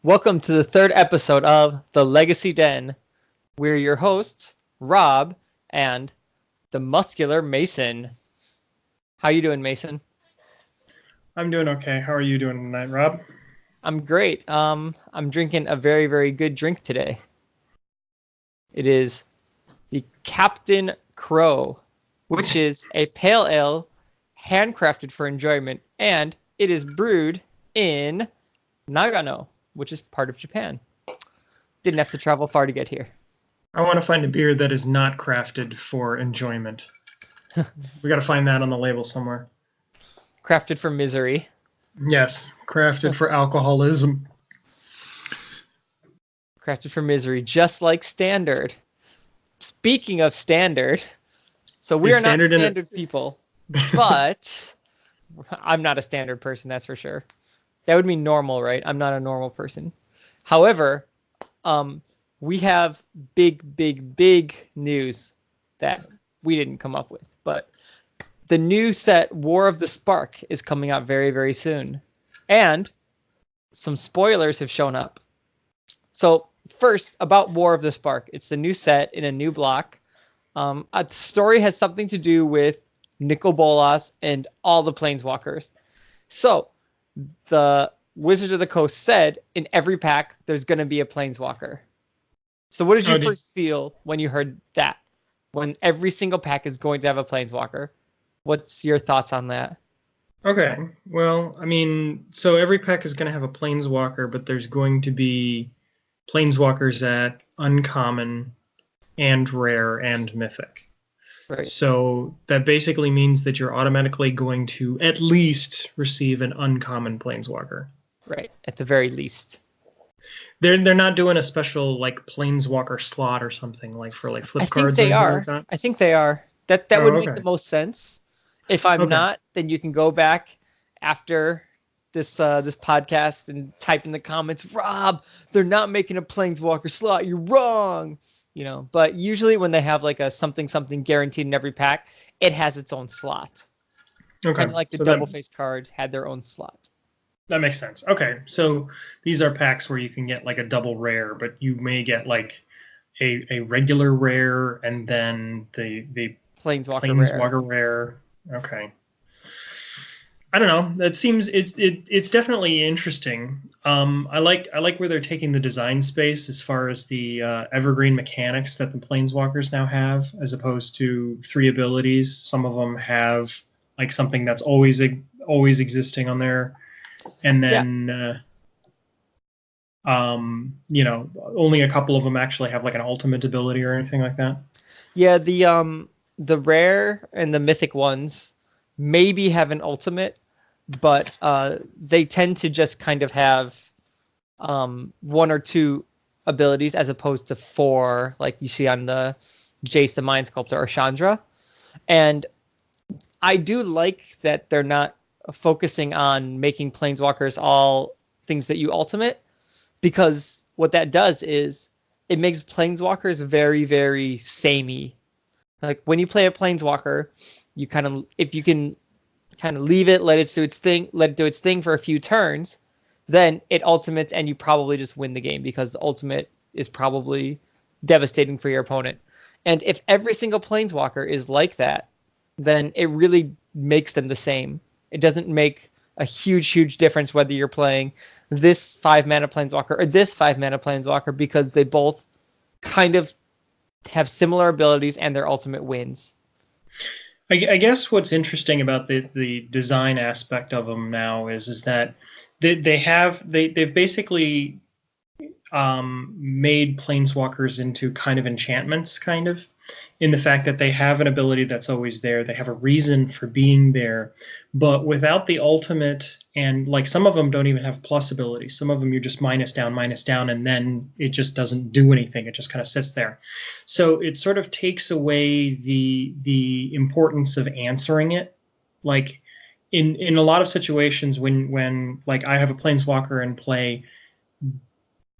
Welcome to the third episode of The Legacy Den. We're your hosts, Rob and the muscular Mason. How you doing, Mason? I'm doing okay. How are you doing tonight, Rob? I'm great. I'm drinking a very, very good drink today. It is the Captain Crow, which is a pale ale handcrafted for enjoyment, and it is brewed in Nagano, which is part of Japan. Didn't have to travel far to get here. I want to find a beer that is not crafted for enjoyment. We got to find that on the label somewhere. Crafted for misery. Yes, crafted for alcoholism. Crafted for misery, just like Standard. Speaking of Standard, so we are not standard people, but I'm not a standard person, that's for sure. That would mean normal, right? I'm not a normal person. However, we have big news that we didn't come up with, but the new set War of the Spark is coming out very, very soon. And some spoilers have shown up. So first, about War of the Spark. It's the new set in a new block. The story has something to do with Nikobolas and all the Planeswalkers. So the Wizard of the Coast said in every pack there's going to be a Planeswalker. So what did you first feel when you heard that? When every single pack is going to have a Planeswalker? What's your thoughts on that? Okay. Well, I mean, so every pack is going to have a Planeswalker, but there's going to be Planeswalkers at uncommon and rare and mythic. Right. So that basically means that you're automatically going to at least receive an uncommon Planeswalker. Right, at the very least. They're not doing a special like Planeswalker slot or something like for like flip cards. I think they are. Like that? I think they are. That would make the most sense. If I'm not, then you can go back after this podcast and type in the comments, Rob, they're not making a Planeswalker slot. You're wrong. You know, but usually when they have like a something guaranteed in every pack, it has its own slot. Okay. Kind of like the double face card had their own slot. That makes sense. Okay, so these are packs where you can get like a double rare, but you may get like a regular rare and then the Planeswalker rare. Okay. I don't know. That seems it's definitely interesting. I like where they're taking the design space as far as the evergreen mechanics that the Planeswalkers now have, as opposed to 3 abilities. Some of them have like something that's always existing on there, and then you know, only a couple of them actually have like an ultimate ability or anything like that. Yeah, the rare and the mythic ones maybe have an ultimate, but they tend to just kind of have 1 or 2 abilities as opposed to 4, like you see on the Jace the Mind Sculptor or Chandra. And I do like that they're not focusing on making Planeswalkers all things that you ultimate, because what that does is it makes Planeswalkers very, very samey. Like when you play a Planeswalker, you kind of, if you can kind of leave it, let it do its thing for a few turns, then it ultimates and you probably just win the game because the ultimate is probably devastating for your opponent. And if every single Planeswalker is like that, then it really makes them the same. It doesn't make a huge difference whether you're playing this 5-mana Planeswalker or this 5-mana Planeswalker, because they both kind of have similar abilities and their ultimate wins. I guess what's interesting about the design aspect of them now is that they've basically made Planeswalkers into kind of enchantments, kind of, in the fact that they have an ability that's always there. They have a reason for being there, but without the ultimate, and like some of them don't even have plus abilities. Some of them you're just minus down, and then it just doesn't do anything. It just kind of sits there. So it sort of takes away the importance of answering it. Like in a lot of situations when like I have a Planeswalker in play,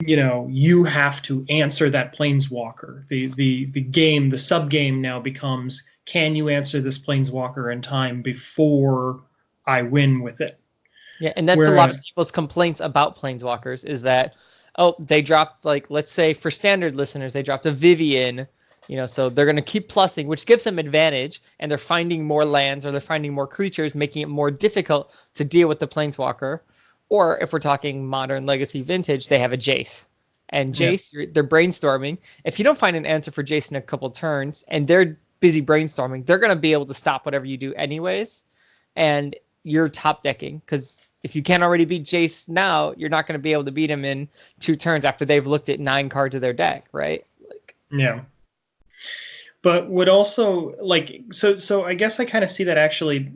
you know, you have to answer that Planeswalker. The game, the sub game now becomes, can you answer this Planeswalker in time before I win with it? Yeah, and that's a lot of people's complaints about Planeswalkers, is that oh, they dropped, like, let's say for standard listeners, they dropped a Vivian, so they're going to keep plussing, which gives them advantage, and they're finding more lands or they're finding more creatures, making it more difficult to deal with the Planeswalker. Or if we're talking modern legacy vintage, they have a Jace. And Jace, they're brainstorming. If you don't find an answer for Jace in a couple turns and they're busy brainstorming, they're going to be able to stop whatever you do anyways. And you're top decking, because if you can't already beat Jace now, you're not going to be able to beat him in 2 turns after they've looked at 9 cards of their deck, right? Yeah. But would also so I guess I kind of see that actually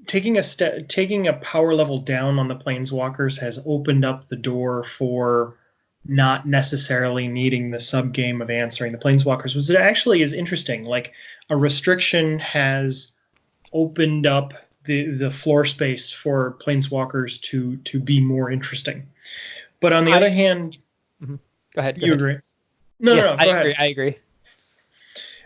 taking a power level down on the Planeswalkers has opened up the door for not necessarily needing the sub game of answering the Planeswalkers, which actually is interesting. Like, a restriction has opened up the floor space for Planeswalkers to be more interesting. But on the other hand, go ahead. You agree? No, yes, no, go ahead. I agree.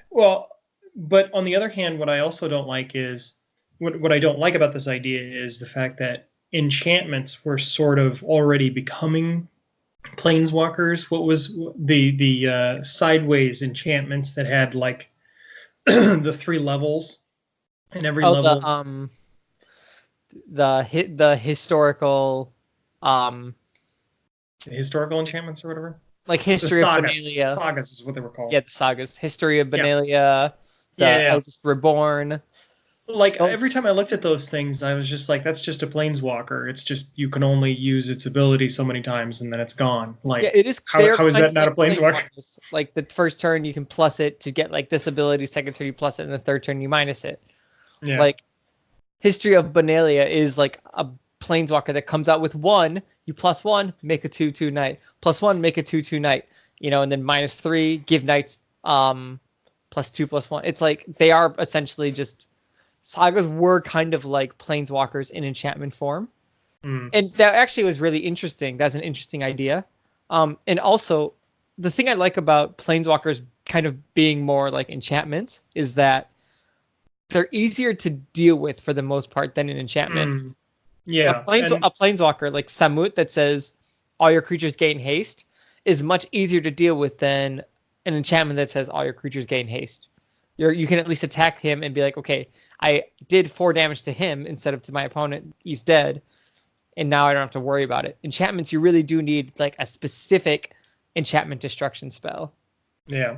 Well, but on the other hand, what I also don't like is what I don't like about this idea is the fact that enchantments were sort of already becoming Planeswalkers. What was the sideways enchantments that had like the 3 levels, and every level the historical historical enchantments or whatever, like History of Benalia. Sagas is what they were called. Yeah, the sagas. History of Benalia, Eldest Reborn. Like, every time I looked at those things, I was just like, that's just a Planeswalker. It's just, you can only use its ability so many times and then it's gone. Like, yeah, it is. How is that not a Planeswalker? Like, the first turn you can plus it to get like this ability, second turn you plus it, and the third turn you minus it. Yeah. Like, History of Benalia is like a Planeswalker that comes out with 1, you plus 1, make a 2/2 knight. Plus 1, make a 2/2 knight. And then minus 3, give knights +2/+1. It's like, they are essentially just, sagas were kind of like Planeswalkers in enchantment form. And that actually was really interesting. That's an interesting idea. And also, the thing I like about Planeswalkers kind of being more like enchantments is that they're easier to deal with for the most part than an enchantment. Yeah. A Planeswalker like Samut that says all your creatures gain haste is much easier to deal with than an enchantment that says all your creatures gain haste. You can at least attack him and be like, okay, I did 4 damage to him instead of to my opponent. He's dead, and now I don't have to worry about it. Enchantments, you really do need like a specific enchantment destruction spell. Yeah,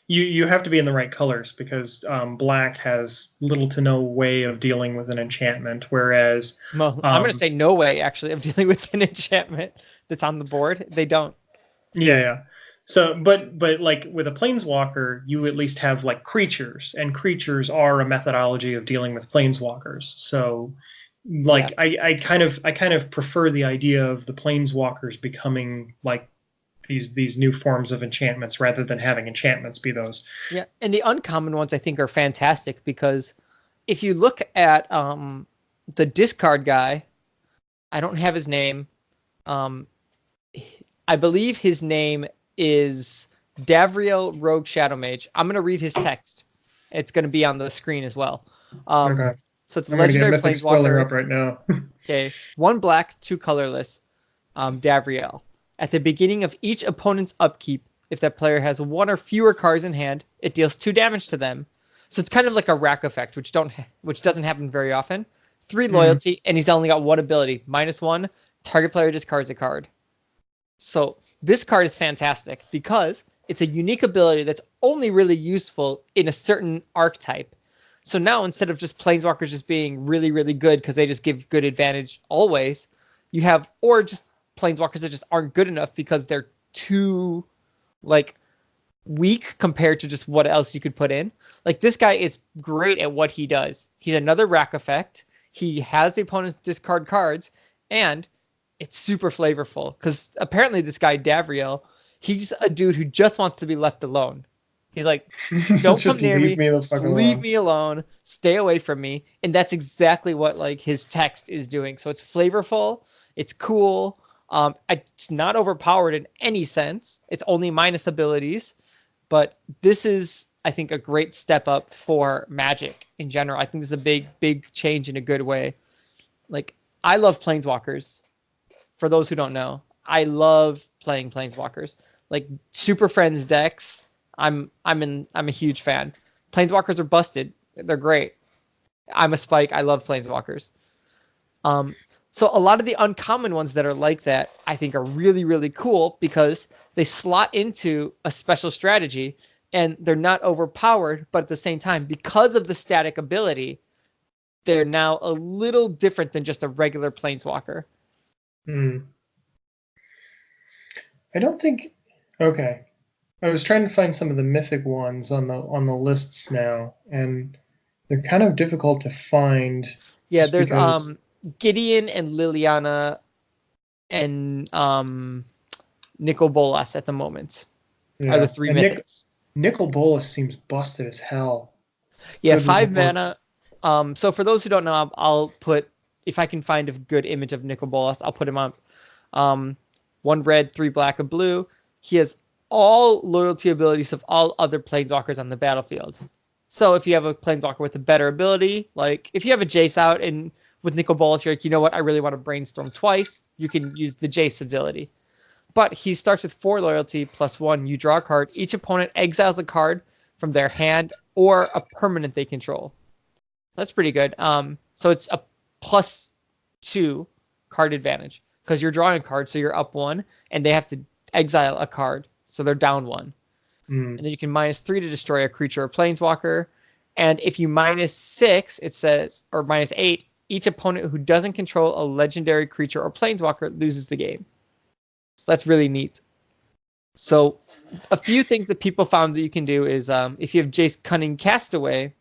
you have to be in the right colors, because black has little to no way of dealing with an enchantment, whereas I'm going to say no way actually of dealing with an enchantment that's on the board. They don't. Yeah. So, but like with a Planeswalker, you at least have like creatures, and creatures are a methodology of dealing with Planeswalkers. So, like, I kind of prefer the idea of the Planeswalkers becoming like these new forms of enchantments rather than having enchantments be those. Yeah, and the uncommon ones I think are fantastic, because if you look at the discard guy, I don't have his name. I believe his name is Gavriel Rogue Shadow Mage. I'm going to read his text. It's going to be on the screen as well. Okay. So it's legendary Planeswalker up right now. Okay, 1 black, 2 colorless. Gavriel. At the beginning of each opponent's upkeep, if that player has 1 or fewer cards in hand, it deals 2 damage to them. So it's kind of like a rack effect, which doesn't happen very often. 3 loyalty, and he's only got 1 ability. -1, target player discards a card. So this card is fantastic because it's a unique ability that's only really useful in a certain archetype. So now, instead of just Planeswalkers just being really, really good because they just give good advantage always, you have, or just Planeswalkers that just aren't good enough because they're too like weak compared to just what else you could put in. Like, this guy is great at what he does. He's another rack effect. He has the opponent's discard cards, and it's super flavorful because apparently this guy Gavriel, he's a dude who just wants to be left alone. He's like, don't come near me, just leave me alone, stay away from me. And that's exactly what like his text is doing. So it's flavorful, it's cool. It's not overpowered in any sense. It's only minus abilities, but this is, I think, a great step up for Magic in general. I think this is a big, big change in a good way. Like, I love Planeswalkers. For those who don't know, I love playing Planeswalkers. Like Super Friends decks, I'm a huge fan. Planeswalkers are busted. They're great. I'm a Spike. I love Planeswalkers. So a lot of the uncommon ones that are like that, I think, are really, really cool because they slot into a special strategy and they're not overpowered, but at the same time, because of the static ability, they're now a little different than just a regular Planeswalker. I don't think. Okay, I was trying to find some of the mythic ones on the lists now, and they're kind of difficult to find. Yeah, there's Gideon and Liliana and Nikobolas at the moment are the three mythics. Nikobolas seems busted as hell. Yeah, 5 mana. So for those who don't know, I'll put, if I can find a good image of Nikobolas, I'll put him up. 1 red, 3 black, a blue. He has all loyalty abilities of all other Planeswalkers on the battlefield. So if you have a Planeswalker with a better ability, like if you have a Jace out and with Nikobolas, you're like, you know what, I really want to brainstorm twice, you can use the Jace ability. But he starts with 4 loyalty plus 1. You draw a card. Each opponent exiles a card from their hand or a permanent they control. That's pretty good. So it's a +2 card advantage because you're drawing a card, so you're up 1, and they have to exile a card, so they're down 1. And then you can -3 to destroy a creature or planeswalker. And if you -6, it says, or -8, each opponent who doesn't control a legendary creature or planeswalker loses the game. So that's really neat. So a few things that people found that you can do is if you have Jace Cunning Castaway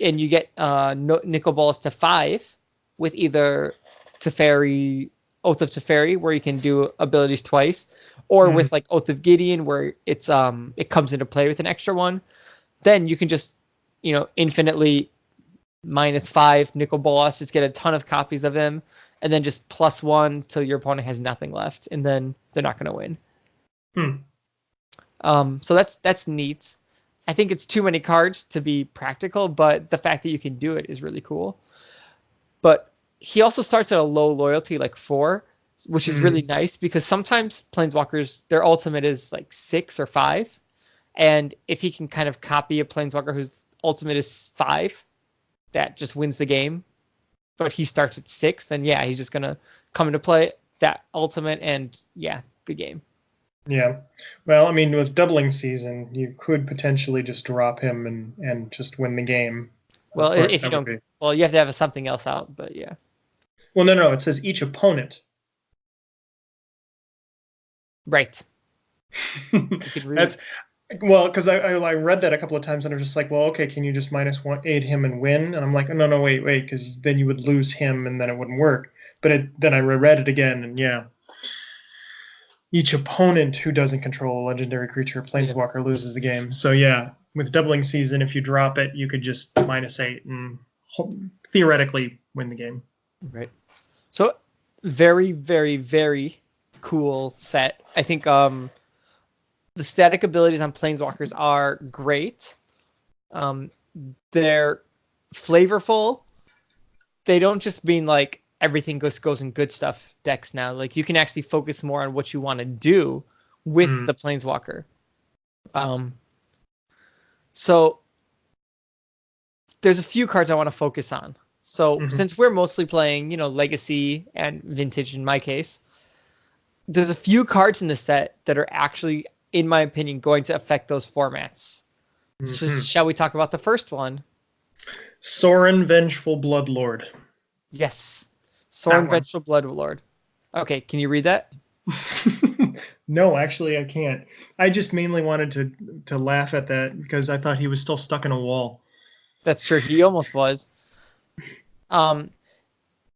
and you get Nikobolas to 5 with either Teferi, Oath of Teferi, where you can do abilities twice, or with like Oath of Gideon, where it's it comes into play with an extra 1, then you can just, infinitely -5 Nikobolas, just get a ton of copies of him, and then just +1 till your opponent has nothing left, and then they're not going to win. So that's neat. I think it's too many cards to be practical, but the fact that you can do it is really cool. But he also starts at a low loyalty, like 4, which is really nice because sometimes Planeswalkers, their ultimate is like 6 or 5. And if he can kind of copy a Planeswalker whose ultimate is 5, that just wins the game. But he starts at 6, then yeah, he's just going to come into play that ultimate and yeah, good game. Yeah. Well, I mean, with doubling season, you could potentially just drop him and just win the game. Well, if you don't, well, you have to have something else out, but yeah. Well, no, it says each opponent. Right. That's well, because I read that a couple of times and I'm just like, well, okay, can you just -8 him and win? And I'm like, no, wait, because then you would lose him and then it wouldn't work. But then I reread it again and yeah. Each opponent who doesn't control a legendary creature or planeswalker loses the game. So yeah, with doubling season, if you drop it, you could just -8 and theoretically win the game. Right. So very, very, very cool set. I think the static abilities on planeswalkers are great. They're flavorful. They don't just mean like everything goes in good stuff decks now. Like you can actually focus more on what you want to do with the planeswalker. So there's a few cards I want to focus on. So since we're mostly playing, Legacy and Vintage in my case, there's a few cards in the set that are actually, in my opinion, going to affect those formats. So shall we talk about the first one? Sauron, Vengeful Bloodlord. Yes. Sauron, Vengeful Bloodlord. Okay, can you read that? No, actually I can't. I just mainly wanted to laugh at that because I thought he was still stuck in a wall. That's true. He almost was.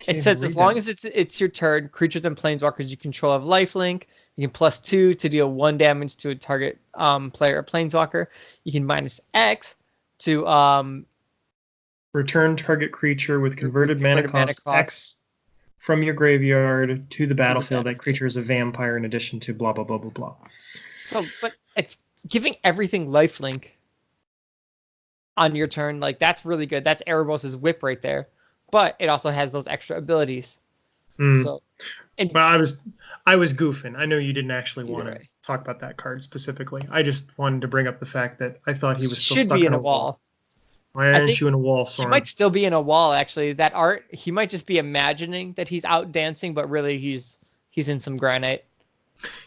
It says as long as it's your turn, creatures and planeswalkers you control have lifelink. You can +2 to deal 1 damage to a target player or planeswalker. You can -X to return target creature with converted mana cost X from your graveyard to the battlefield. That creature is a vampire in addition to blah blah blah blah blah. So, but it's giving everything lifelink on your turn. Like that's really good. That's Erebos' whip right there. But it also has those extra abilities. So And Well, I was goofing. I know you didn't actually want you're to right. talk about that card specifically. I just wanted to bring up the fact that I thought he He was still should be stuck in in a a wall. wall. Why I aren't think you in a wall, he Soren? might still be in a wall. Actually, that art, he might just be imagining that he's out dancing, but really he's in some granite.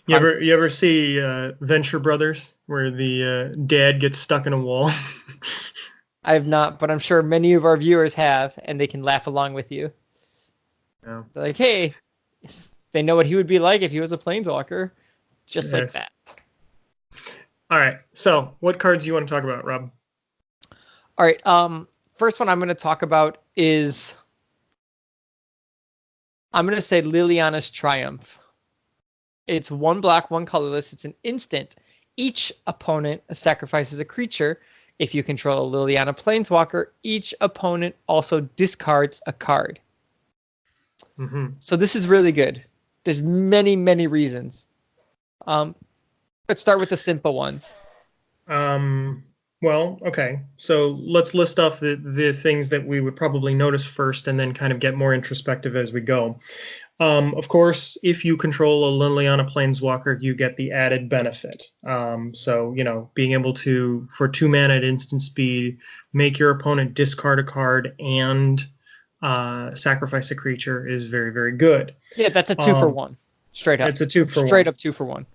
You ever see Venture Brothers where the dad gets stuck in a wall? I have not, but I'm sure many of our viewers have, and they can laugh along with you. No. They're like, hey, they know what he would be like if he was a planeswalker, just like Yes. that. All right. So, what cards do you want to talk about, Rob? All right. First one I'm going to talk about is I'm going to say Liliana's Triumph. It's 1 black, 1 colorless. It's an instant. Each opponent sacrifices a creature. If you control a Liliana Planeswalker, each opponent also discards a card. Mm-hmm. So this is really good. There's many, many reasons. Let's start with the simple ones. Well, okay. So let's list off the things that we would probably notice first and then kind of get more introspective as we go. Of course, if you control a Liliana Planeswalker, you get the added benefit. So, being able to, for 2 mana at instant speed, make your opponent discard a card and sacrifice a creature is very, very good. Yeah, that's a 2 for 1. Straight up. It's a 2 for Straight 1. up 2 for 1.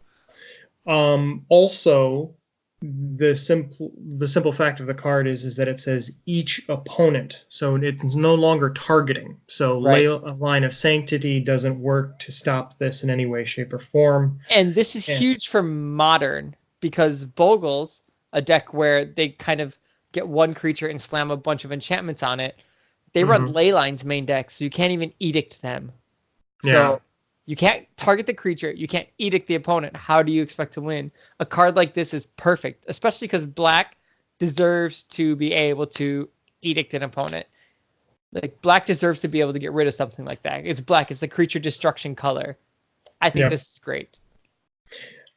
Also, the simple fact of the card is that it says each opponent, so it's no longer targeting. So Right. a line of sanctity doesn't work to stop this in any way, shape, or form. And this is huge for Modern because Bogle's a deck where they kind of get one creature and slam a bunch of enchantments on it. They run Leyline's main deck, so you can't even edict them. So you can't target the creature. You can't edict the opponent. How do you expect to win? A card like this is perfect, especially because black deserves to be able to edict an opponent. Like black deserves to be able to get rid of something like that. It's black. It's the creature destruction color. I think this is great.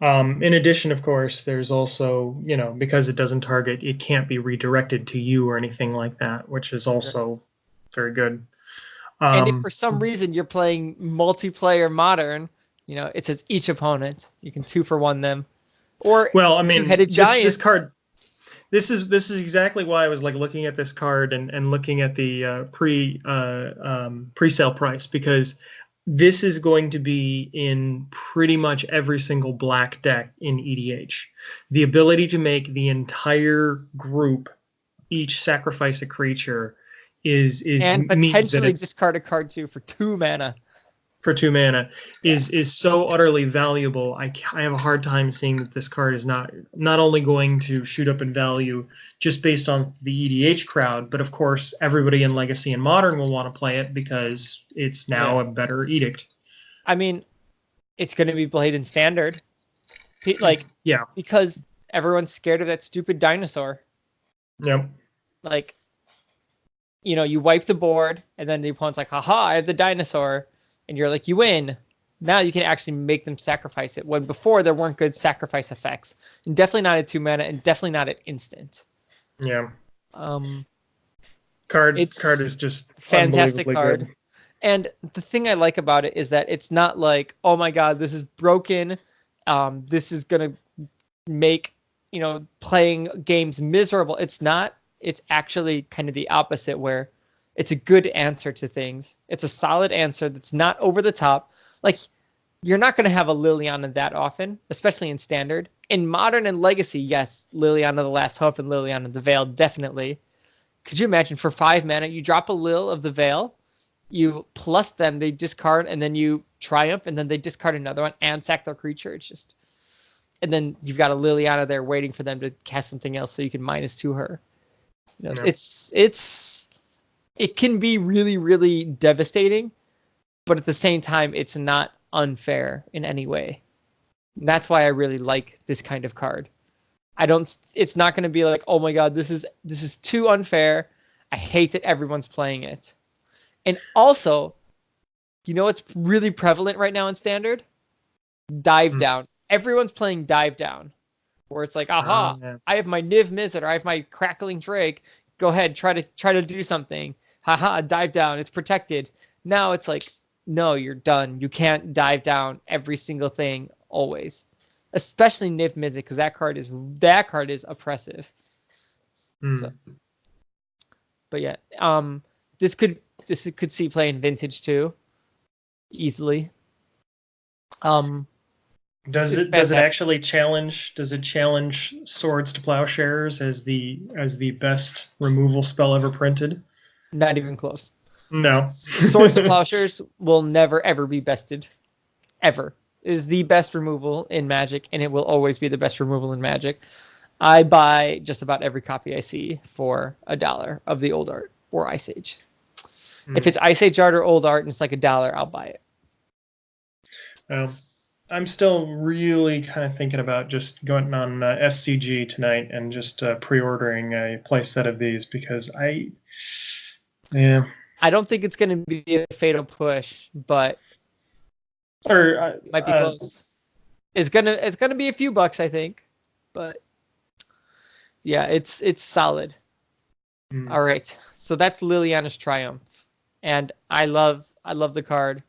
In addition, of course, there's also, because it doesn't target, it can't be redirected to you or anything like that, which is also very good. And if for some reason you're playing multiplayer Modern, it says each opponent. You can 2 for 1 them. Or well, I mean, two-headed giant. This card, this is exactly why I was like looking at this card and looking at the pre-sale price, because this is going to be in pretty much every single black deck in EDH. The ability to make the entire group each sacrifice a creature is and means potentially that discard a card too for 2 mana. For 2 mana is so utterly valuable. I have a hard time seeing that this card is not only going to shoot up in value just based on the EDH crowd, but of course everybody in Legacy and Modern will want to play it because it's now a better edict. I mean, it's going to be played in Standard, because everyone's scared of that stupid dinosaur. Yep. Like, you wipe the board, and then the opponent's like, haha, I have the dinosaur. And you're like, you win. Now you can actually make them sacrifice it. When before there weren't good sacrifice effects. And definitely not at 2 mana, and definitely not at instant. Yeah. Card is just fantastic card. Good. And the thing I like about it is that it's not like, oh my god, this is broken. This is gonna make playing games miserable. It's not. It's actually kind of the opposite, where it's a good answer to things. It's a solid answer that's not over the top. Like, you're not going to have a Liliana that often, especially in Standard. In Modern and Legacy, yes, Liliana the Last Hope and Liliana the Veil, definitely. Could you imagine for 5 mana, you drop a Lil of the Veil, you plus them, they discard, and then you Triumph, and then they discard another one and sack their creature. It's just... And then you've got a Liliana there waiting for them to cast something else so you can -2 her. It can be really, really devastating, but at the same time, it's not unfair in any way. And that's why I really like this kind of card. It's not going to be like, oh my god, this is too unfair. I hate that everyone's playing it. And also, what's really prevalent right now in Standard? Dive down. Everyone's playing dive down, where it's like, aha, I have my Niv Mizzet, or I have my Crackling Drake. Go ahead, try to do something. Haha, dive down. It's protected. Now it's like, no, you're done. You can't dive down every single thing always, especially Niv Mizzet, because that card is oppressive. So, but yeah, this could see play in Vintage too, easily. Does it actually challenge? Does it challenge Swords to Plowshares as the best removal spell ever printed? Not even close. No. Swords to Plowshares will never ever be bested. Ever. It is the best removal in Magic, and it will always be the best removal in Magic. I buy just about every copy I see for $1 of the old art or Ice Age. If it's Ice Age art or old art and it's like $1, I'll buy it. I'm still really kind of thinking about just going on SCG tonight and just pre-ordering a playset of these because I don't think it's going to be a fatal push, but might be close. It's gonna be a few bucks, I think, but yeah, it's solid. All right, so that's Lilianas Triumph, and I love the card.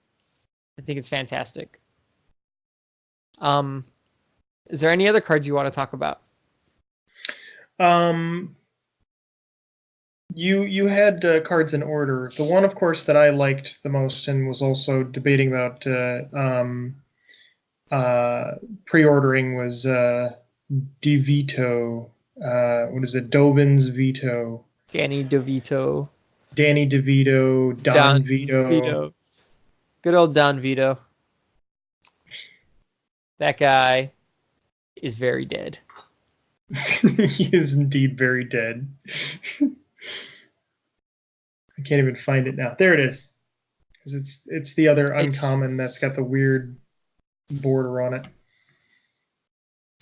I think it's fantastic. Is there any other cards you want to talk about? You had cards in order. The one, of course, that I liked the most and was also debating about pre-ordering was DeVito. What is it? Dovin's Veto. Danny DeVito. Danny DeVito. Don Vito. Good old Don Vito. That guy is very dead. He is indeed very dead. I can't even find it now. There it is. Because it's the other uncommon that's got the weird border on it.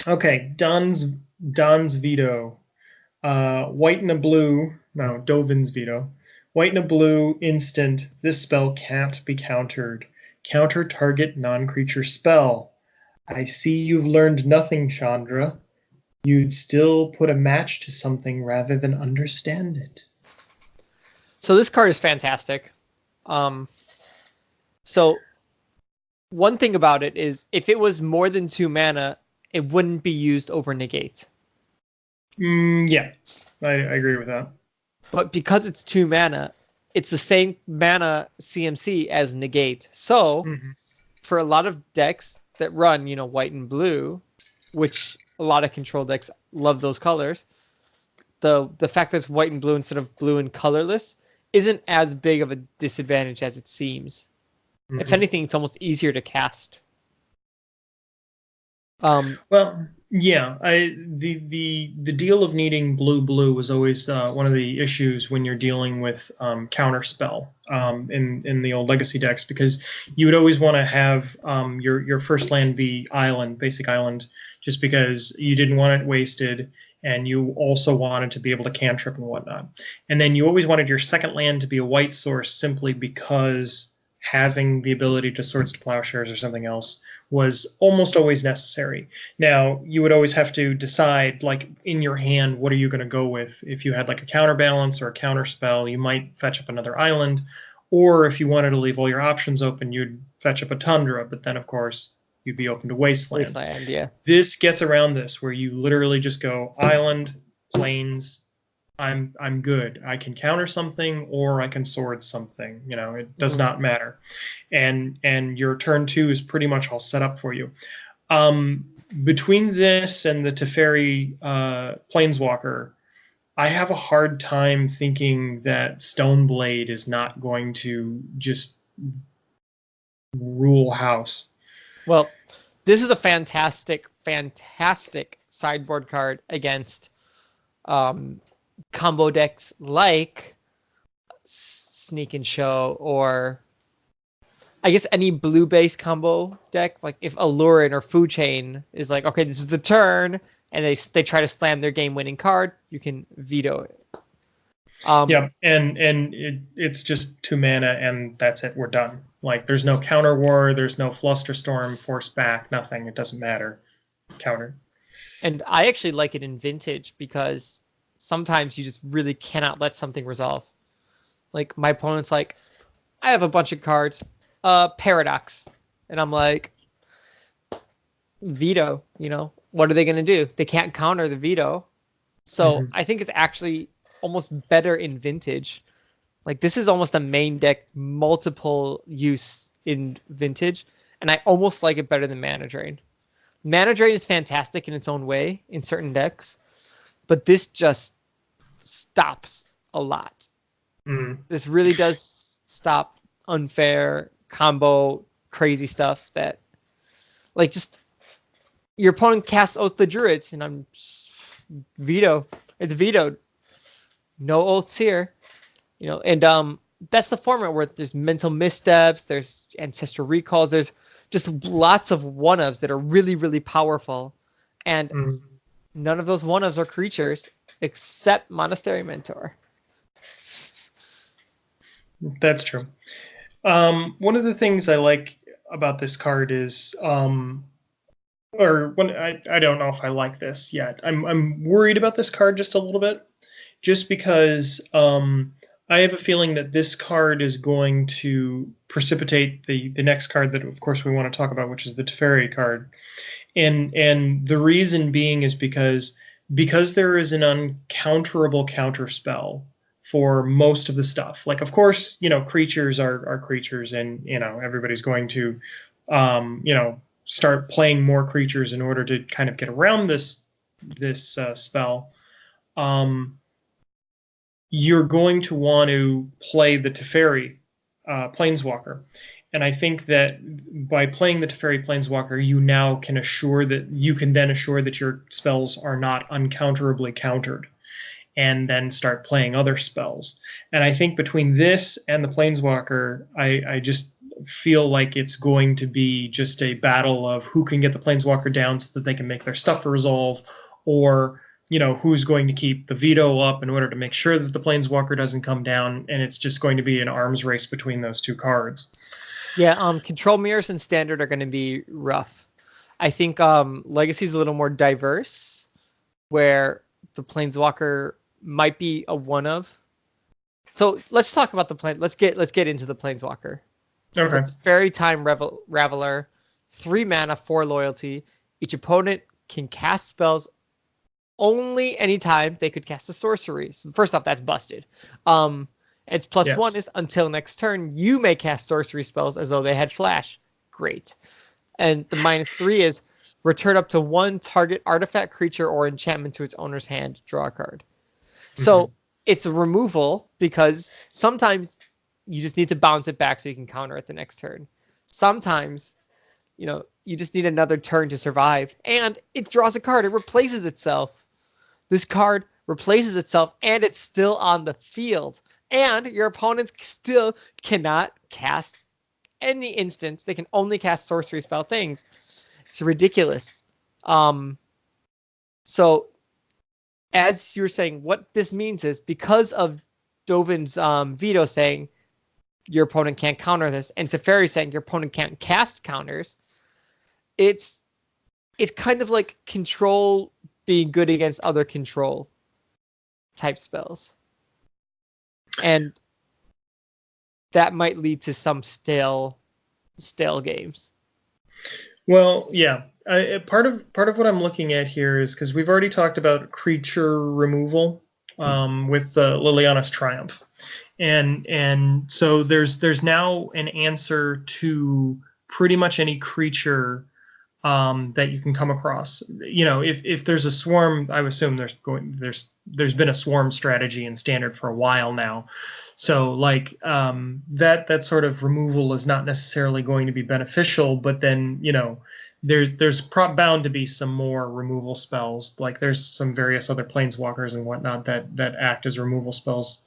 Okay, Don's Veto. White and a blue. No, Dovin's Veto. White and a blue, instant. This spell can't be countered. Counter target non-creature spell. I see you've learned nothing, Chandra. You'd still put a match to something rather than understand it. So this card is fantastic. So one thing about it is if it was more than 2 mana, it wouldn't be used over negate. Yeah, I agree with that. But because it's 2 mana, it's the same mana CMC as negate. So for a lot of decks that run, white and blue, which a lot of control decks love those colors, the fact that it's white and blue instead of blue and colorless isn't as big of a disadvantage as it seems. If anything, it's almost easier to cast. Well, yeah, the deal of needing blue was always one of the issues when you're dealing with counterspell in the old legacy decks, because you would always want to have your first land be basic island, just because you didn't want it wasted, and you also wanted to be able to cantrip and whatnot. And then you always wanted your second land to be a white source, simply because having the ability to Swords to Plowshares or something else was almost always necessary. Now, you would always have to decide, like, in your hand, what are you going to go with? If you had like a counterbalance or a counterspell, you might fetch up another island. Or if you wanted to leave all your options open, you'd fetch up a Tundra, but then, of course, you'd be open to Wasteland. Wasteland, yeah. This gets around this, where you literally just go island, plains, I'm good. I can counter something or I can sword something. It does not matter. And your turn 2 is pretty much all set up for you. Between this and the Teferi Planeswalker, I have a hard time thinking that Stoneblade is not going to just rule house. Well, this is a fantastic sideboard card against combo decks like Sneak and Show, or I guess any blue-based combo deck. Like if Allurin or Food Chain is like, okay, this is the turn, and they try to slam their game-winning card, you can veto it. Yeah, and it's just 2 mana, and that's it. We're done. Like, there's no counter war, there's no Flusterstorm, force back, nothing. It doesn't matter. Counter. And I actually like it in Vintage because sometimes you just really cannot let something resolve. Like, my opponent's like, I have a bunch of cards. Paradox. And I'm like, veto, what are they going to do? They can't counter the veto. So I think it's actually almost better in Vintage. Like, this is almost a main deck, multiple use in Vintage. And I almost like it better than Mana Drain. Mana Drain is fantastic in its own way in certain decks, but this just stops a lot. This really does stop unfair combo crazy stuff that, like, just your opponent casts Oath the Druids and I'm veto. It's vetoed. No oaths here. And that's the format where there's mental missteps, there's ancestral recalls, there's just lots of one-ofs that are really, really powerful. And none of those one-ofs are creatures except Monastery Mentor. That's true. One of the things I like about this card is, I don't know if I like this yet. I'm worried about this card just a little bit, just because I have a feeling that this card is going to precipitate the next card that, of course, we want to talk about, which is the Teferi card. And the reason being is because there is an uncounterable counter spell for most of the stuff. Like, of course, creatures are creatures, and everybody's going to start playing more creatures in order to kind of get around this spell. You're going to want to play the Teferi Planeswalker. And I think that by playing the Teferi Planeswalker, you now can assure that your spells are not uncounterably countered, and then start playing other spells. And I think between this and the Planeswalker, I just feel like it's going to be just a battle of who can get the Planeswalker down so that they can make their stuff to resolve, or who's going to keep the veto up in order to make sure that the Planeswalker doesn't come down, and it's just going to be an arms race between those two cards. Yeah, control mirrors and standard are going to be rough. I think Legacy's a little more diverse, where the Planeswalker might be a one of. So let's talk about the plane. Let's get into the Planeswalker. Okay. So it's Fairy Time Raveler, 3 mana, 4 loyalty. Each opponent can cast spells only anytime they could cast a sorcery. So first off, that's busted. Its +1 is until next turn, you may cast sorcery spells as though they had flash. Great. And the -3 is return up to 1 target artifact, creature, or enchantment to its owner's hand. Draw a card. So it's a removal because sometimes you just need to bounce it back so you can counter it the next turn. Sometimes, you just need another turn to survive. And it draws a card. It replaces itself. This card replaces itself, and it's still on the field. And your opponents still cannot cast any instance. They can only cast sorcery spell things. It's ridiculous. So, as you were saying, what this means is because of Dovin's veto saying your opponent can't counter this, and Teferi saying your opponent can't cast counters, it's kind of like control being good against other control type spells. And that might lead to some stale games. Well, yeah. Part of what I'm looking at here is because we've already talked about creature removal with Lilianas Triumph, and so there's now an answer to pretty much any creature that you can come across. If there's a swarm, I assume there's been a swarm strategy in Standard for a while now. So like that sort of removal is not necessarily going to be beneficial, but then there's bound to be some more removal spells. Like there's some various other planeswalkers and whatnot that act as removal spells.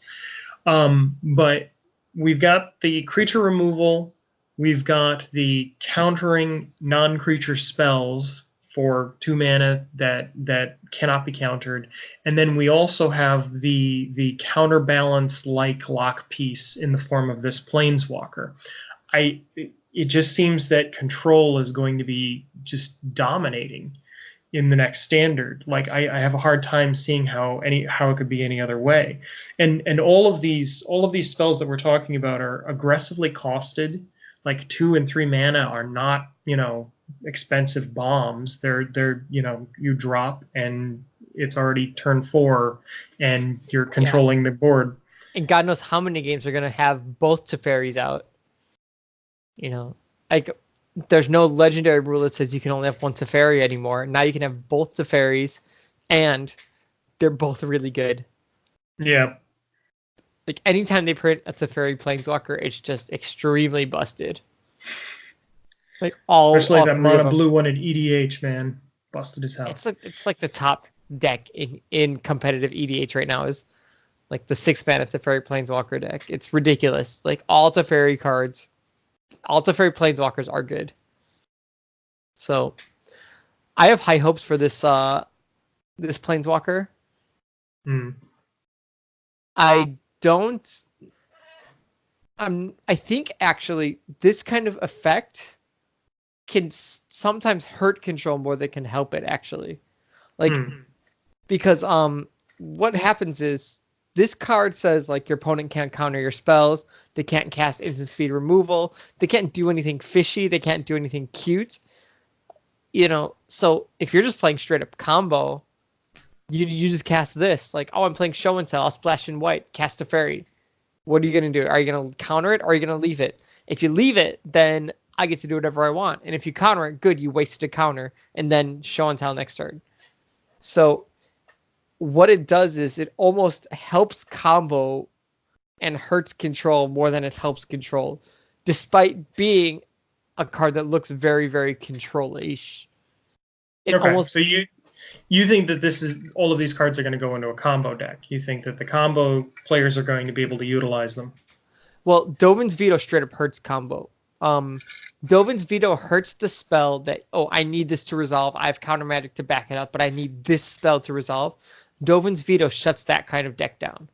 But we've got the creature removal. We've got the countering non-creature spells for 2 mana that cannot be countered, and then we also have the counterbalance like lock piece in the form of this planeswalker. It just seems that control is going to be just dominating in the next Standard. Like I have a hard time seeing how it could be any other way. And all of these spells that we're talking about are aggressively costed. like 2 and 3 mana are not, expensive bombs. They're you drop and it's already turn 4 and you're controlling the board. And God knows how many games are going to have both Teferis out. Like there's no legendary rule that says you can only have one Teferi anymore. Now you can have both Teferis, and they're both really good. Yeah. Like anytime they print a Teferi Planeswalker, it's just extremely busted. Like especially that mono of blue one at EDH, man, busted as hell. It's like the top deck in competitive EDH right now is like the 6-mana Teferi Planeswalker deck. It's ridiculous. Like all Teferi cards, all Teferi Planeswalkers are good. So I have high hopes for this this Planeswalker. I don't. I think actually this kind of effect can sometimes hurt control more than can help it. Actually, like because what happens is this card says like your opponent can't counter your spells, they can't cast instant speed removal, they can't do anything fishy, they can't do anything cute. So if you're just playing straight up combo, you just cast this. Like, oh, I'm playing show and tell, I'll splash in white, cast a fairy. What are you going to do? Are you going to counter it or are you going to leave it? If you leave it, then I get to do whatever I want. And if you counter it, good, you wasted a counter. And then show and tell next turn. So what it does is it almost helps combo and hurts control more than it helps control, despite being a card that looks very, very control-ish. So you think that all of these cards are going to go into a combo deck? You think that the combo players are going to be able to utilize them? Well, Dovin's Veto straight up hurts combo. Dovin's Veto hurts the spell that, I need this to resolve. I have counter magic to back it up, but I need this spell to resolve. Dovin's Veto shuts that kind of deck down.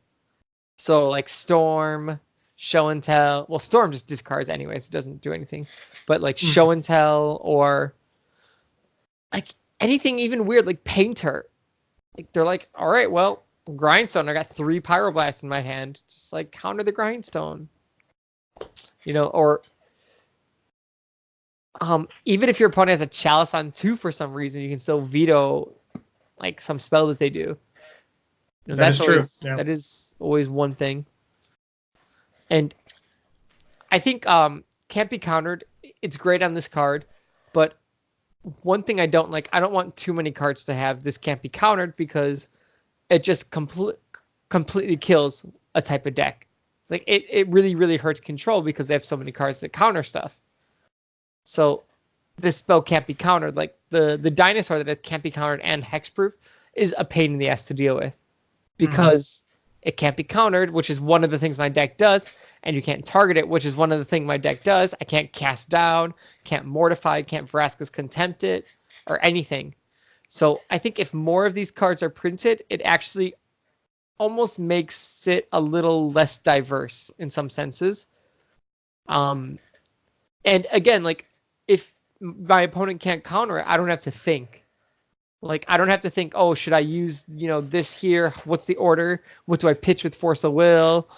So like Storm, Show and Tell. Well, Storm just discards anyways. It doesn't do anything. But like Show and Tell or like anything even weird like Painter. Like they're like, all right, well, Grindstone. I got 3 Pyroblasts in my hand. Just like counter the Grindstone. Or even if your opponent has a Chalice on 2 for some reason, you can still veto like some spell that they do. That's true. Yeah. That is always one thing. And I think can't be countered. It's great on this card, but one thing I don't like, I don't want too many cards to have this can't be countered because it just completely kills a type of deck. Like it really, really hurts control because they have so many cards that counter stuff. So this spell can't be countered. Like the dinosaur that can't be countered and hexproof is a pain in the ass to deal with because it can't be countered, which is one of the things my deck does, and you can't target it, which is one of the things my deck does. I can't cast down, can't mortify, can't Vraska's Contempt it, or anything. So I think if more of these cards are printed, it actually almost makes it a little less diverse in some senses. And again, like if my opponent can't counter it, I don't have to think. Like, I don't have to think, oh, should I use, this here? What's the order? What do I pitch with Force of Will?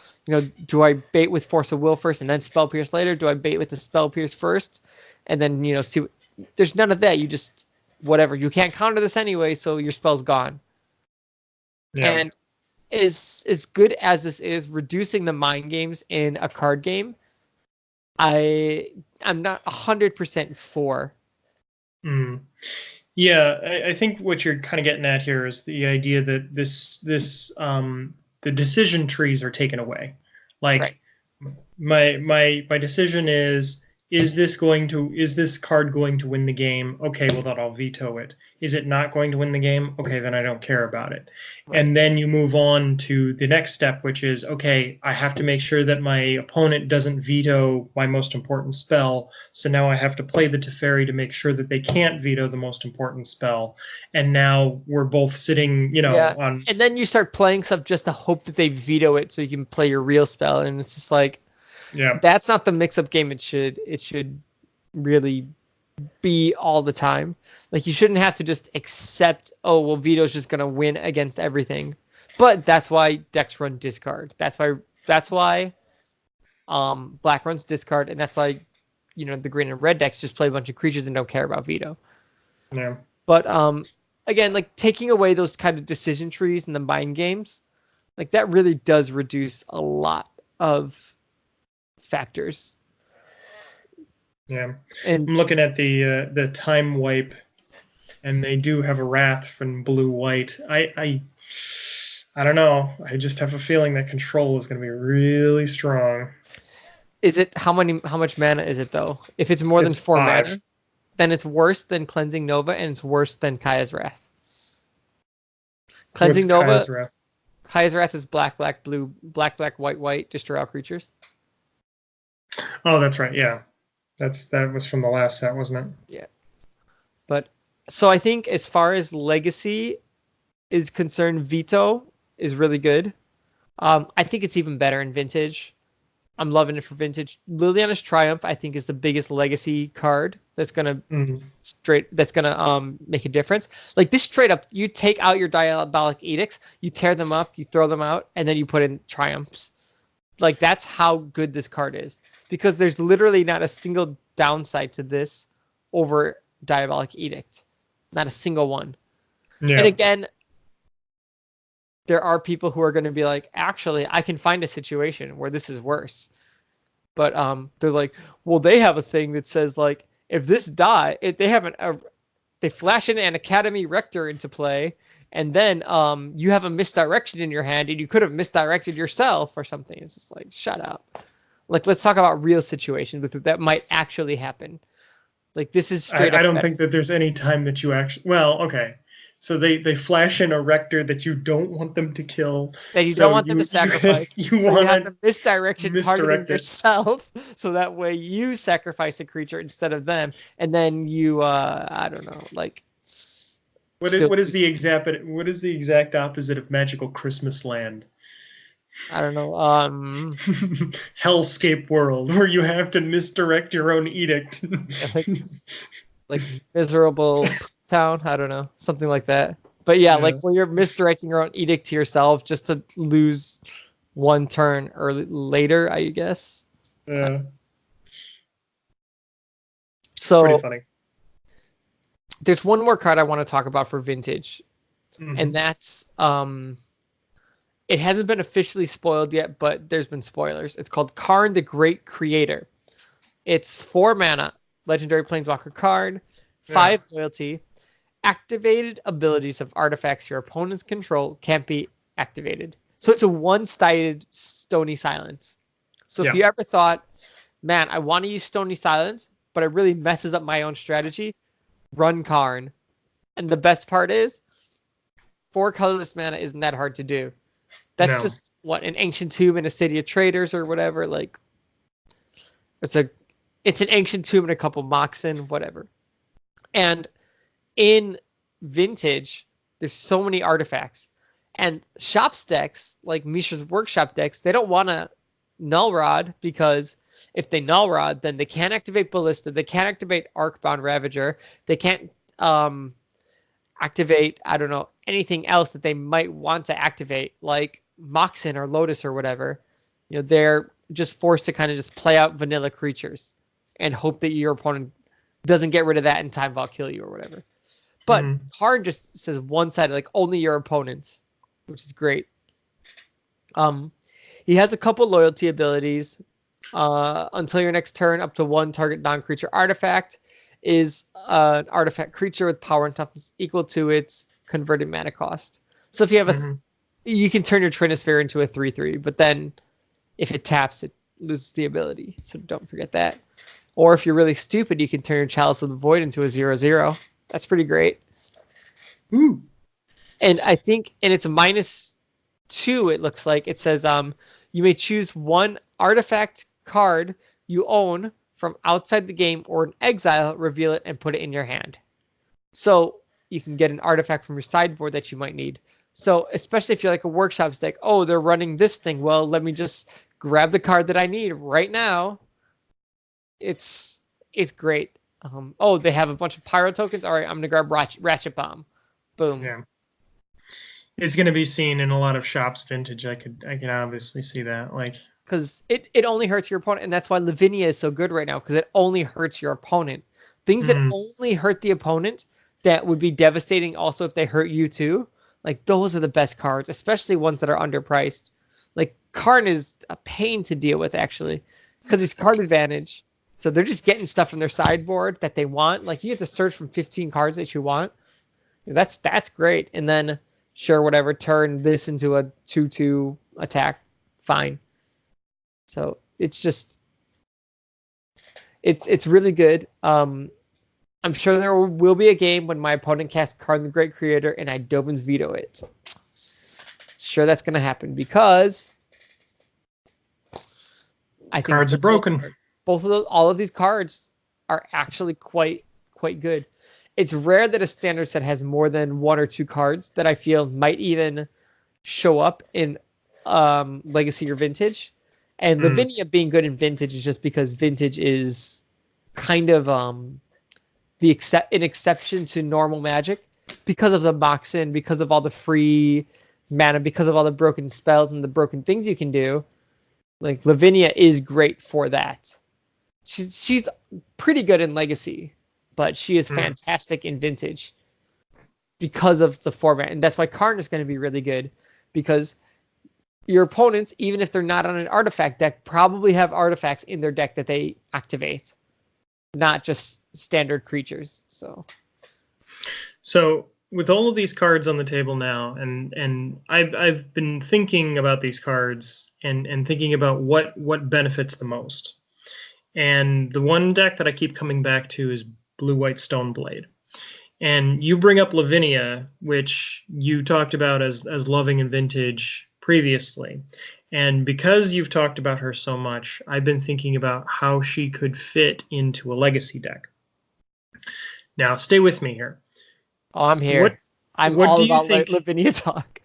Do I bait with Force of Will first and then Spell Pierce later? Do I bait with the Spell Pierce first? And then, see, there's none of that. You just, whatever. You can't counter this anyway, so your spell's gone. Yeah. And as good as this is, reducing the mind games in a card game, I'm not 100% for. Yeah, I think what you're kind of getting at here is the idea that the decision trees are taken away. Like right. my decision is this card going to win the game? Okay, well then I'll veto it. Is it not going to win the game? Okay, then I don't care about it. Right. And then you move on to the next step, which is, okay, I have to make sure that my opponent doesn't veto my most important spell. So now I have to play the Teferi to make sure that they can't veto the most important spell. And now we're both sitting, on. And then you start playing stuff just to hope that they veto it so you can play your real spell. And it's just like, yeah, that's not the mix-up game it should really be all the time. Like, you shouldn't have to just accept, oh, well, Veto's just going to win against everything. But that's why decks run discard. That's why Black runs discard, and that's why the green and red decks just play a bunch of creatures and don't care about veto. Yeah. But again, like taking away those kind of decision trees in the mind games, like that really does reduce a lot of factors. Yeah. And I'm looking at the time wipe, and they do have a Wrath from blue white. I don't know. I just have a feeling that control is going to be really strong. is it how much mana is it though? If it's more than 4 5. mana, then it's worse than Cleansing Nova and it's worse than Kaya's Wrath. Cleansing Nova. Kaya's Wrath? Kaya's Wrath is black, black, blue, black, black, white, white, destroy all creatures. Oh, that's right. Yeah. That was from the last set, wasn't it? Yeah. But so I think as far as legacy is concerned, veto is really good. I think it's even better in vintage. I'm loving it for vintage. Liliana's Triumph, I think, is the biggest legacy card that's gonna make a difference. Like this straight up, you take out your Diabolic Edicts, you tear them up, you throw them out, and then you put in Triumphs. Like that's how good this card is. Because there's literally not a single downside to this over Diabolic Edict. Not a single one. Yeah. And again, there are people who are going to be like, actually, I can find a situation where this is worse. But they're like, well, they have a thing that says like, if this if they have they flash in an Academy Rector into play, and then you have a misdirection in your hand, and you could have misdirected yourself or something. It's just like, shut up. Like, let's talk about real situations that might actually happen. Like, this is straight up. I don't think that there's any time that you actually... Well, okay. So they flash in a Rector that you don't want them to kill. That you don't want them to sacrifice. You have to misdirect targeting yourself, so that way you sacrifice a creature instead of them. And then you, I don't know, like... What is the exact opposite of Magical Christmas Land? I don't know. Hellscape World, where you have to misdirect your own edict. like Miserable Town. I don't know, something like that. But yeah, like when you're misdirecting your own edict to yourself just to lose one turn later, I guess. Yeah. So pretty funny. There's one more card I want to talk about for vintage, and that's it hasn't been officially spoiled yet, but there's been spoilers. It's called Karn the Great Creator. It's 4 mana, legendary planeswalker card, 5 loyalty. Activated abilities of artifacts your opponents control can't be activated. So it's a one-sided Stony Silence. So if you ever thought, man, I want to use Stony Silence, but it really messes up my own strategy, run Karn. And the best part is, 4 colorless mana isn't that hard to do. That's just an Ancient Tomb and a City of Traders or whatever. Like, it's an Ancient Tomb and a couple Moxen, whatever. And in vintage, there's so many artifacts. And shops decks, like Mishra's Workshop decks, they don't want to Null Rod, because if they Null Rod, then they can't activate Ballista, they can't activate Arcbound Ravager, they can't activate, I don't know, anything else that they might want to activate, like Moxen or Lotus or whatever. They're just forced to kind of just play out vanilla creatures and hope that your opponent doesn't get rid of that in time Vault kill you or whatever. But Karn just says one-sided, like only your opponents, which is great. He has a couple loyalty abilities. Until your next turn, up to 1 target non-creature artifact is an artifact creature with power and toughness equal to its converted mana cost. So if you have you can turn your Trinisphere into a 3/3, but then if it taps, it loses the ability. So don't forget that. Or if you're really stupid, you can turn your Chalice of the Void into a 0/0. That's pretty great. Ooh. And I think, and it's a -2, it looks like. It says you may choose 1 artifact card you own from outside the game or in exile, reveal it, and put it in your hand. So you can get an artifact from your sideboard that you might need. So especially if you're like a Workshops deck, oh, they're running this thing. Well, let me just grab the card that I need right now. It's great. Oh, they have a bunch of Pyro tokens. All right, I'm going to grab Ratchet Bomb. Boom. Yeah. It's going to be seen in a lot of shops vintage. I can obviously see that. Like, because it only hurts your opponent, and that's why Lavinia is so good right now, because it only hurts your opponent. Things that only hurt the opponent that would be devastating also if they hurt you too, like those are the best cards, especially ones that are underpriced. Like Karn is a pain to deal with actually, because it's card advantage. So they're just getting stuff from their sideboard that they want. Like you get to search from 15 cards that you want. That's great. And then sure, whatever, turn this into a 2/2 attack. Fine. So it's just it's really good. I'm sure there will be a game when my opponent casts Karn the Great Creator and I Dovin's Veto it. Sure, that's gonna happen because I think cards are broken. All of these cards are actually quite good. It's rare that a standard set has more than 1 or 2 cards that I feel might even show up in Legacy or Vintage. And Lavinia being good in Vintage is just because Vintage is kind of an exception to normal Magic because of the Moxen, because of all the free mana, because of all the broken spells and the broken things you can do. Like Lavinia is great for that. She's pretty good in Legacy, but she is fantastic in Vintage because of the format. And that's why Karn is going to be really good, because your opponents, even if they're not on an artifact deck, probably have artifacts in their deck that they activate, not just standard creatures. So with all of these cards on the table now, and I've been thinking about these cards and thinking about what benefits the most. And the one deck that I keep coming back to is Blue-White Stoneblade. And you bring up Lavinia, which you talked about as loving in Vintage previously. And because you've talked about her so much, I've been thinking about how she could fit into a Legacy deck. Now, stay with me here. Oh, I'm here. I'm all about Lavinia talk.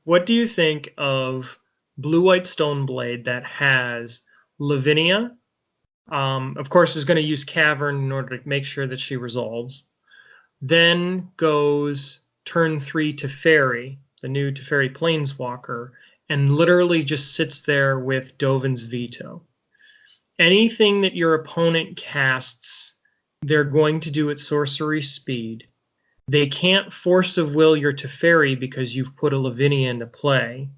What do you think of Blue-White Stoneblade that has Lavinia? Of course, is going to use Cavern in order to make sure that she resolves. Then goes turn 3 Teferi, the new Teferi Planeswalker, and literally just sits there with Dovin's Veto. Anything that your opponent casts, they're going to do at sorcery speed. They can't force of will your Teferi because you've put a Lavinia into play.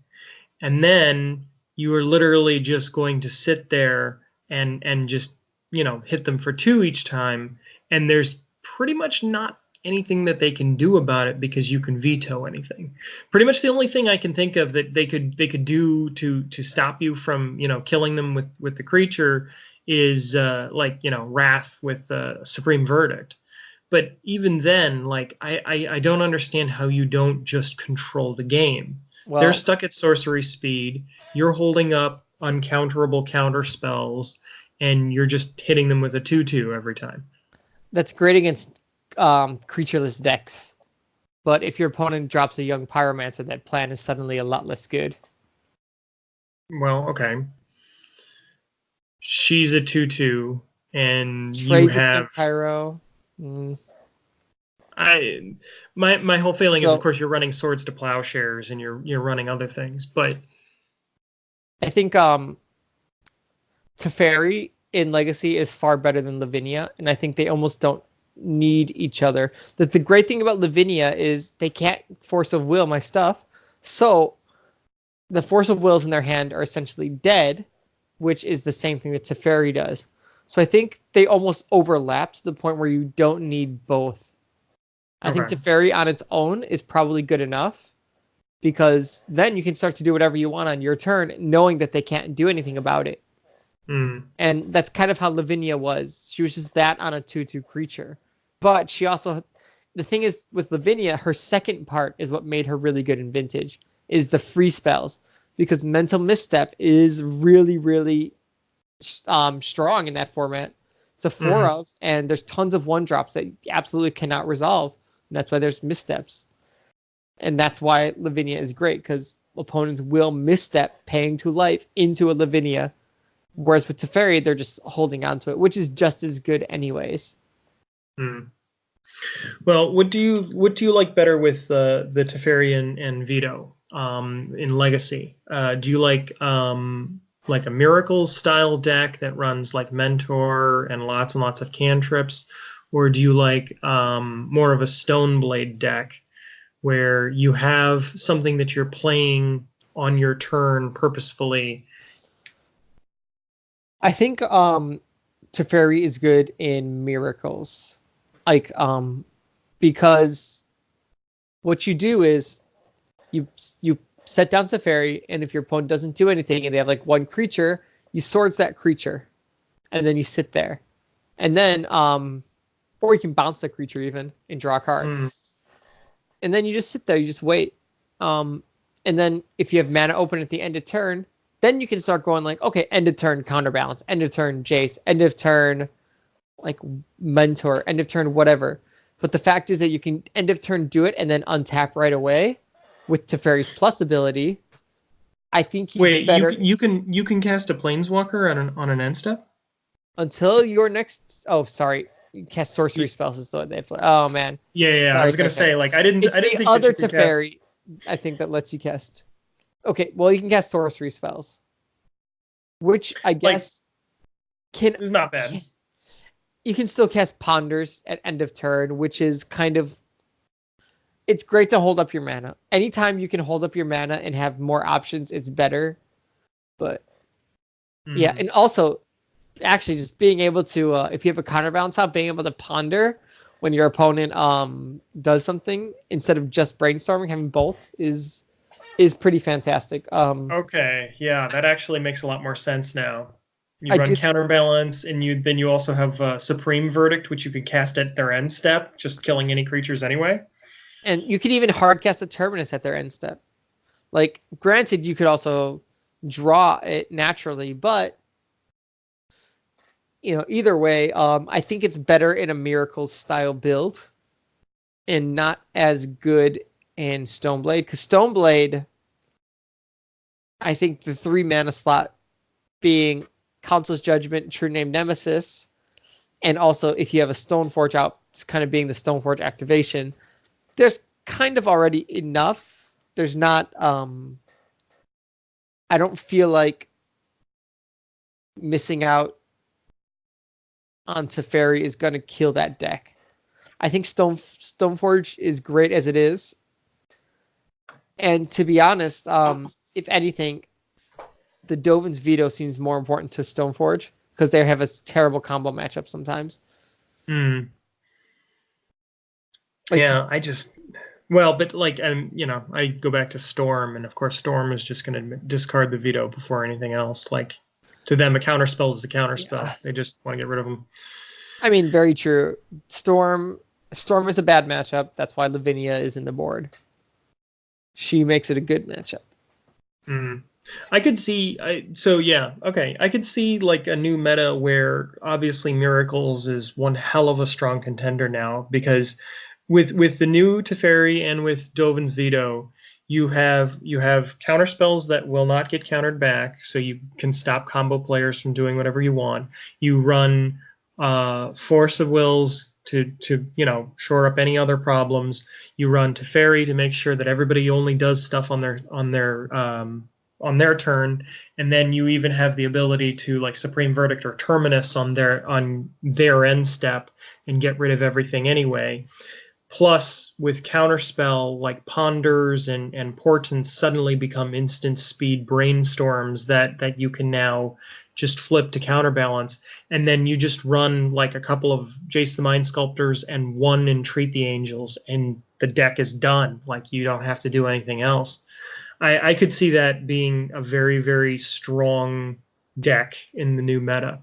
And then you are literally just going to sit there and just, hit them for 2 each time. And there's pretty much not anything that they can do about it because you can veto anything. Pretty much the only thing I can think of that they could do to stop you from, killing them with the creature is Wrath with Supreme Verdict. But even then, I don't understand how you don't just control the game. Well, they're stuck at sorcery speed. You're holding up uncounterable counter spells, and you're just hitting them with a 2/2 every time. That's great against creatureless decks. But if your opponent drops a young Pyromancer, that plan is suddenly a lot less good. Well, okay. She's a 2/2, and Trade you have Pyro. My whole feeling is, of course, you're running Swords to Plowshares and you're running other things, but I think Teferi in Legacy is far better than Lavinia, and I think they almost don't need each other. The great thing about Lavinia is they can't force of will my stuff, so the force of wills in their hand are essentially dead, which is the same thing that Teferi does. So I think they almost overlap to the point where you don't need both. I think Teferi on its own is probably good enough, because then you can start to do whatever you want on your turn, knowing that they can't do anything about it. And that's kind of how Lavinia was. She was just that on a 2/2 creature. But she also, the thing is with Lavinia, her second part is what made her really good in Vintage, is the free spells. Because Mental Misstep is really, really strong in that format. It's a 4 of, and there's tons of 1-drops that you absolutely cannot resolve. And that's why there's missteps. And that's why Lavinia is great, because opponents will misstep paying 2 life into a Lavinia. Whereas with Teferi, they're just holding on to it, which is just as good anyways. Well, what do you like better with the Teferi and Veto in Legacy? Do you like like a Miracles style deck that runs like Mentor and lots of cantrips, or do you like more of a Stoneblade deck where you have something that you're playing on your turn purposefully? I think Teferi is good in Miracles. Like because what you do is you set down Teferi, and if your opponent doesn't do anything and they have like one creature, you swords that creature, and then you sit there. And then or you can bounce the creature even and draw a card. And then you just sit there, you just wait. And then if you have mana open at the end of turn, then you can start going like, okay, end of turn counterbalance, end of turn Jace, end of turn like Mentor, end of turn whatever. But the fact is that you can end of turn do it and then untap right away with Teferi's plus ability. I think he's better. You can cast a Planeswalker on an end step Until your next. Oh, sorry. You cast sorcery spells is the way they play. Oh man. Yeah. Sorry, I was gonna say like I didn't. It's I didn't the think other that you could Teferi, I think, that lets you cast. Okay, well you can cast sorcery spells, which I guess is not bad. You can still cast Ponders at end of turn, which is kind of. It's great to hold up your mana. Anytime you can hold up your mana and have more options, it's better. But yeah, and also, actually, just being able to, if you have a counterbalance out, being able to ponder when your opponent does something instead of just brainstorming, having both is pretty fantastic. Okay, yeah, that actually makes a lot more sense now. You run counterbalance, and then you also have Supreme Verdict, which you could cast at their end step, just killing any creatures anyway. And you could even hard cast a Terminus at their end step. Like, granted, you could also draw it naturally, but either way, I think it's better in a Miracles style build and not as good in Stoneblade. Because Stoneblade, I think the 3 mana slot being Council's Judgment, True Name Nemesis, and also if you have a Stoneforge out, it's kind of being the Stoneforge activation. There's kind of already enough. There's not. I don't feel like missing out on Teferi is going to kill that deck. I think Stoneforge is great as it is. And to be honest, if anything, the Dovin's Veto seems more important to Stoneforge because they have a terrible combo matchup sometimes. Yeah, but like, I go back to Storm, and of course Storm is just going to discard the veto before anything else. Like, to them, a counterspell is a counterspell. Yeah. They just want to get rid of them. I mean, very true. Storm is a bad matchup. That's why Lavinia is in the board. She makes it a good matchup. I could see. I could see like a new meta where obviously Miracles is one hell of a strong contender now, because with the new Teferi and with Dovin's Veto, you have counterspells that will not get countered back, so you can stop combo players from doing whatever you want. You run Force of Wills to shore up any other problems. You run Teferi to make sure that everybody only does stuff on their turn, and then you even have the ability to like Supreme Verdict or Terminus on their end step and get rid of everything anyway. Plus, with counterspell like Ponders and Portents suddenly become instant speed brainstorms that you can now just flip to counterbalance, and then you just run like a couple of Jace the Mind Sculptors and one Entreat the Angels, and the deck is done. Like, you don't have to do anything else. I could see that being a very, very strong deck in the new meta.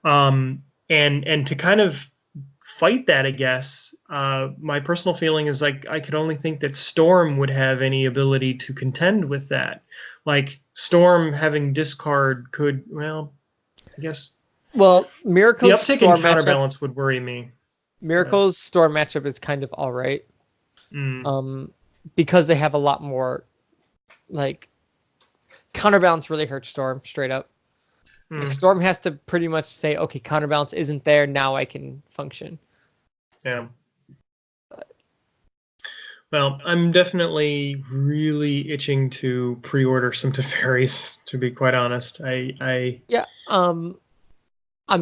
And to kind of fight that, I guess, my personal feeling is like I could only think that Storm would have any ability to contend with that. Like, Storm having discard could, well, I guess. Well, Miracle's the uptick in counterbalance would worry me. Miracle's Storm matchup is kind of all right. Because they have a lot more, like, counterbalance really hurts Storm straight up. Like, Storm has to pretty much say, okay, counterbalance isn't there, now I can function. Yeah. Well, I'm definitely really itching to pre-order some Teferis, to be quite honest. Yeah. I'm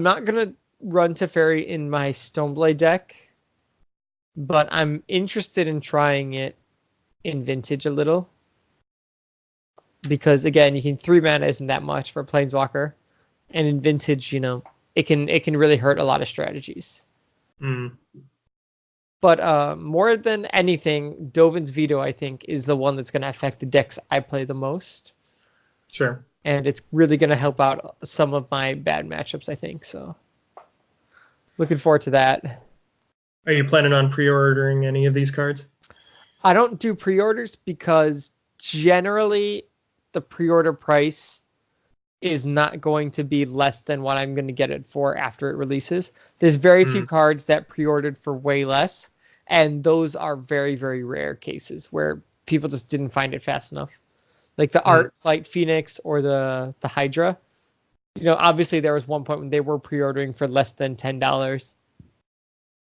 not gonna run Teferi in my Stoneblade deck, but I'm interested in trying it in Vintage a little because again, you can 3 mana isn't that much for Planeswalker, and in Vintage, it can really hurt a lot of strategies. mm, But more than anything, Dovin's Veto I think is the one that's gonna affect the decks I play the most, sure. and it's really gonna help out some of my bad matchups I think. So looking forward to that. Are you planning on pre-ordering any of these cards? I don't do pre-orders because generally the pre-order price is not going to be less than what I'm going to get it for after it releases. There's very few Mm, cards that pre-ordered for way less, and those are very, very rare cases where people just didn't find it fast enough. Like the mm, Art Flight Phoenix or the Hydra. Obviously there was one point when they were pre-ordering for less than $10.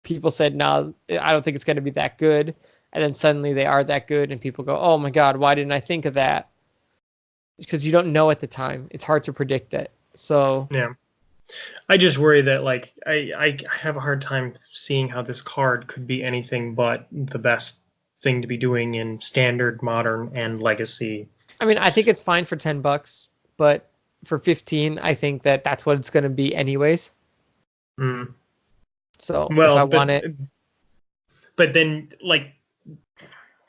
People said, no, I don't think it's going to be that good. And then suddenly they are that good, and people go, oh my God, why didn't I think of that? Because you don't know at the time. It's hard to predict it. So, yeah. I just worry that like I have a hard time seeing how this card could be anything but the best thing to be doing in standard, modern, and legacy. I mean, I think it's fine for $10, but for 15, I think that that's what it's going to be anyways. Mm. So if Well, I want it, but then like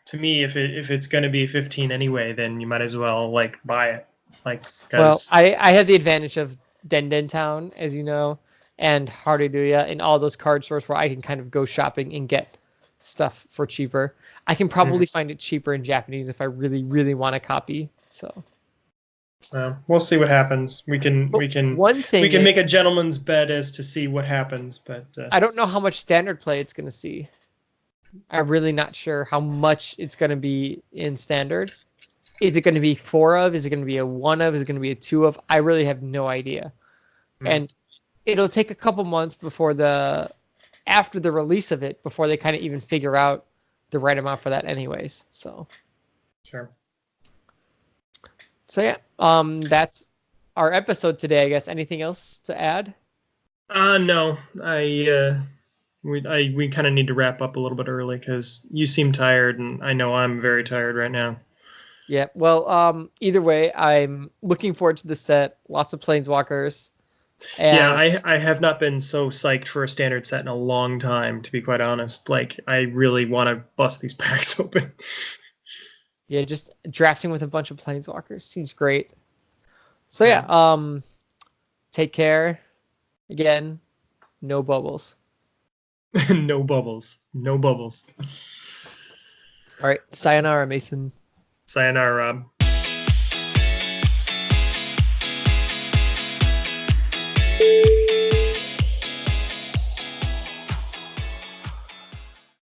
to me, if it's going to be 15 anyway, then you might as well like buy it, like well, because I have the advantage of Den Town, as you know, and Hallelujah, and all those card stores where I can kind of go shopping and get stuff for cheaper. I can probably find it cheaper in Japanese if I really, really want a copy. So, we'll see what happens. We can but we can one we thing can make a is, gentleman's bet as to see what happens, but I don't know how much standard play it's going to see. I'm really not sure how much it's going to be in standard. Is it going to be 4 of? Is it going to be a 1 of? Is it going to be a 2 of? I really have no idea. mm, And it'll take a couple months after the release of it before they kind of even figure out the right amount for that anyways. sure. So yeah, that's our episode today, I guess. Anything else to add? No, we kind of need to wrap up a little bit early because you seem tired, and I know I'm very tired right now. Yeah. Well, either way, I'm looking forward to the set. Lots of planeswalkers. Yeah, And I have not been so psyched for a standard set in a long time, to be quite honest. Like, I really want to bust these packs open. yeah, just drafting with a bunch of planeswalkers seems great. So yeah, Yeah. take care. Again, no bubbles. No bubbles. No bubbles. All right, sayonara, Mason. Sayonara, Rob.